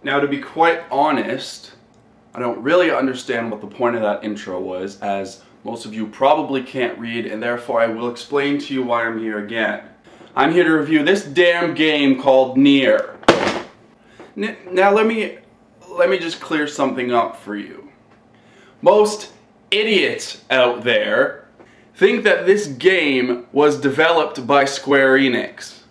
Now, to be quite honest, I don't really understand what the point of that intro was, as most of you probably can't read, and therefore I will explain to you why I'm here again. I'm here to review this damn game called Nier. Now let me just clear something up for you. Most idiots out there think that this game was developed by Square Enix,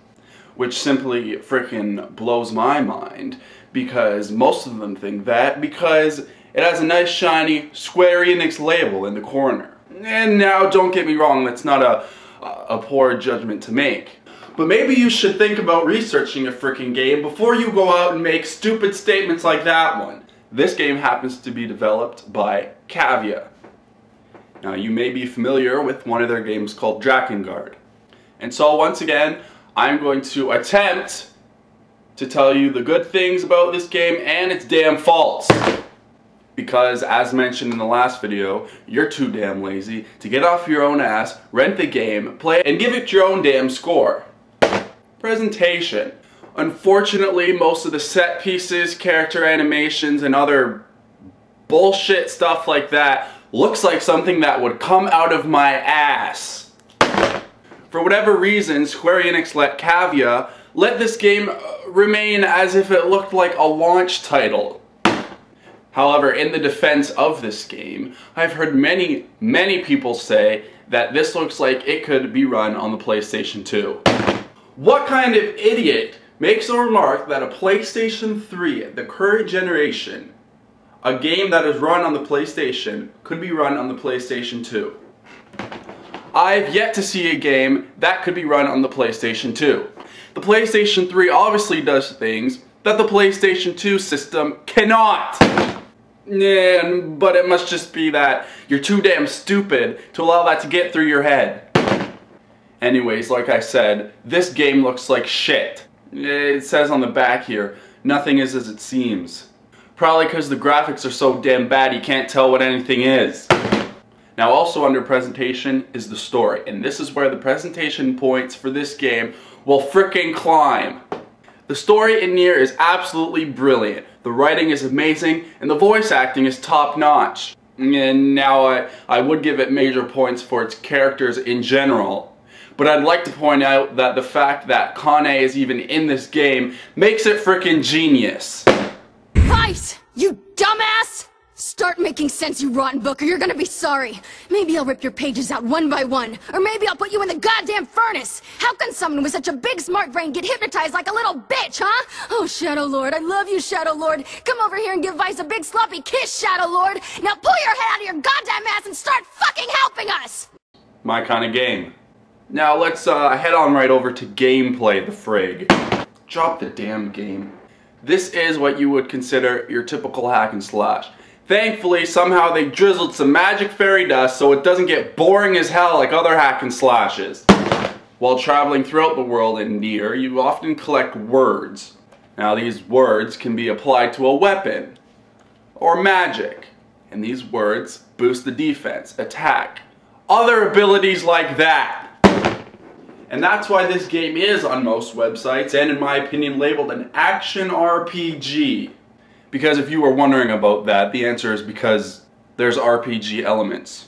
which simply frickin' blows my mind, because most of them think that because it has a nice shiny Square Enix label in the corner. And now, don't get me wrong, that's not a poor judgment to make. But maybe you should think about researching a frickin' game before you go out and make stupid statements like that one. This game happens to be developed by Cavia. Now, you may be familiar with one of their games called Drakengard. And so, once again, I'm going to attempt to tell you the good things about this game and its damn faults. Because, as mentioned in the last video, you're too damn lazy to get off your own ass, rent the game, play it, and give it your own damn score. Presentation. Unfortunately, most of the set pieces, character animations, and other bullshit stuff like that looks like something that would come out of my ass. For whatever reason, Square Enix let this game remain as if it looked like a launch title. However, in the defense of this game, I've heard many people say that this looks like it could be run on the PlayStation 2. What kind of idiot makes a remark that a PlayStation 3, the current generation, a game that is run on the PlayStation, could be run on the PlayStation 2? I've yet to see a game that could be run on the PlayStation 2. The PlayStation 3 obviously does things that the PlayStation 2 system cannot. But it must just be that you're too damn stupid to allow that to get through your head. Anyways, like I said, this game looks like shit. It says on the back here, nothing is as it seems. Probably because the graphics are so damn bad you can't tell what anything is. Now, also under presentation is the story, and this is where the presentation points for this game will frickin' climb. The story in Nier is absolutely brilliant. The writing is amazing, and the voice acting is top-notch. And now I would give it major points for its characters in general. But I'd like to point out that the fact that Kane is even in this game makes it frickin' genius. Right, you dumbass! Start making sense, you rotten book, or you're gonna be sorry. Maybe I'll rip your pages out one by one, or maybe I'll put you in the goddamn furnace. How can someone with such a big smart brain get hypnotized like a little bitch, huh? Oh, Shadow Lord, I love you, Shadow Lord. Come over here and give Vice a big sloppy kiss, Shadow Lord. Now pull your head out of your goddamn ass and start fucking helping us! My kind of game. Now let's head on right over to gameplay, the frig. Drop the damn game. This is what you would consider your typical hack and slash. Thankfully, somehow they drizzled some magic fairy dust so it doesn't get boring as hell like other hack and slashes. While traveling throughout the world in Nier, you often collect words. Now these words can be applied to a weapon or magic, and these words boost the defense, attack, other abilities like that. And that's why this game is on most websites, and in my opinion labeled an action RPG. Because if you were wondering about that, the answer is because there's RPG elements.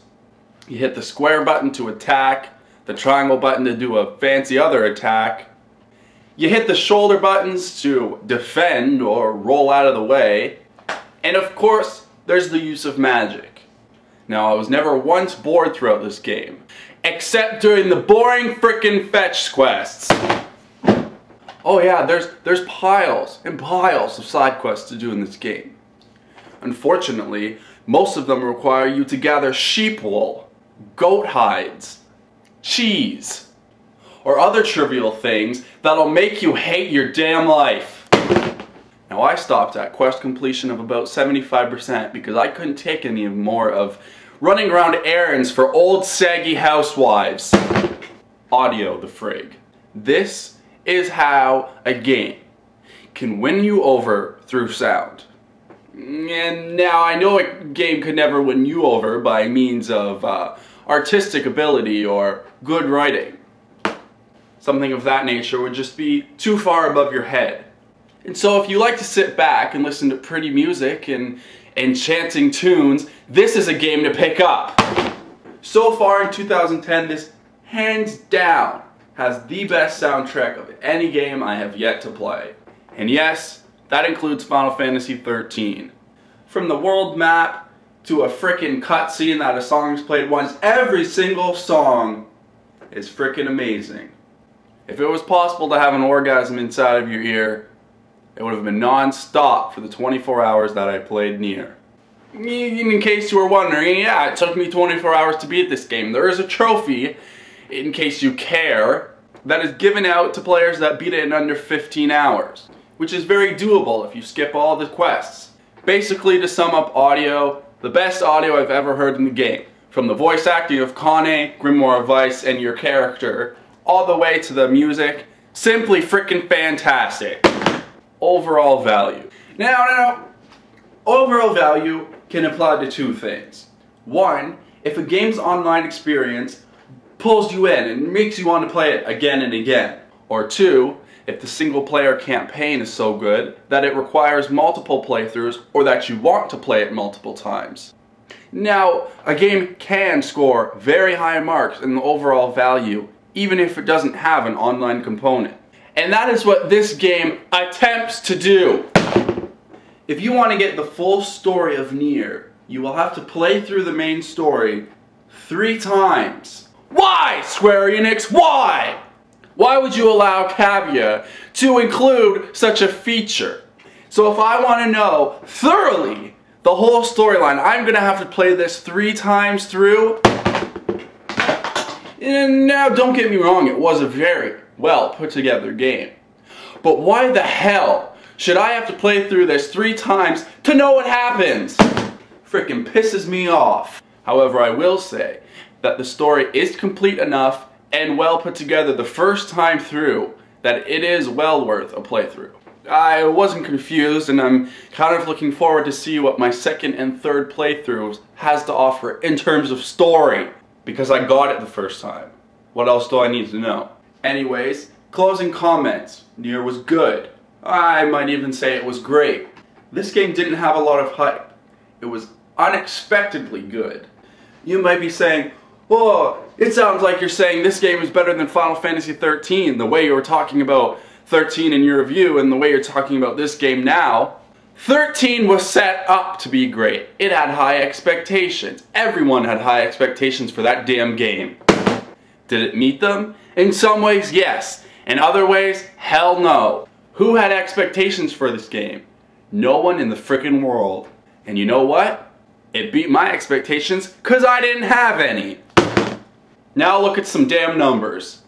You hit the square button to attack, the triangle button to do a fancy other attack. You hit the shoulder buttons to defend or roll out of the way. And of course, there's the use of magic. Now, I was never once bored throughout this game, except during the boring frickin' fetch quests. Oh yeah, there's piles and piles of side quests to do in this game. Unfortunately, most of them require you to gather sheep wool, goat hides, cheese, or other trivial things that'll make you hate your damn life. Now I stopped at quest completion of about 75% because I couldn't take any more of running around errands for old saggy housewives. Audio, the frig. This is how a game can win you over through sound. And now I know a game could never win you over by means of artistic ability or good writing. Something of that nature would just be too far above your head. And so if you like to sit back and listen to pretty music and enchanting tunes, this is a game to pick up. So far in 2010, this hands down has the best soundtrack of any game I have yet to play. And yes, that includes Final Fantasy XIII. From the world map to a frickin' cutscene that a song is played once, every single song is frickin' amazing. If it was possible to have an orgasm inside of your ear, it would have been non-stop for the 24 hours that I played Nier. In case you were wondering, yeah, it took me 24 hours to beat this game. There is a trophy, in case you care, that is given out to players that beat it in under 15 hours, which is very doable if you skip all the quests. Basically, to sum up audio, the best audio I've ever heard in the game. From the voice acting of Kane, Grimoire of Ice, and your character, all the way to the music, simply frickin' fantastic. Overall value. Now, overall value can apply to two things. One, if a game's online experience pulls you in and makes you want to play it again and again. Or two, if the single player campaign is so good that it requires multiple playthroughs or that you want to play it multiple times. Now, a game can score very high marks in the overall value even if it doesn't have an online component. And that is what this game attempts to do. If you want to get the full story of Nier, you will have to play through the main story 3 times. Why, Square Enix? Why? Why would you allow Cavia to include such a feature? So if I want to know thoroughly the whole storyline, I'm going to have to play this 3 times through. And now, don't get me wrong, it was a very well put together game. But why the hell should I have to play through this 3 times to know what happens? Frickin' pisses me off. However, I will say that the story is complete enough and well put together the first time through that it is well worth a playthrough. I wasn't confused, and I'm kind of looking forward to see what my second and third playthroughs has to offer in terms of story, because I got it the first time. What else do I need to know? Anyways, closing comments. Nier was good. I might even say it was great. This game didn't have a lot of hype. It was unexpectedly good. You might be saying, oh, it sounds like you're saying this game is better than Final Fantasy XIII, the way you were talking about 13 in your review and the way you're talking about this game now. 13 was set up to be great. It had high expectations. Everyone had high expectations for that damn game. Did it meet them? In some ways, yes. In other ways, hell no. Who had expectations for this game? No one in the frickin' world. And you know what? It beat my expectations because I didn't have any. Now look at some damn numbers.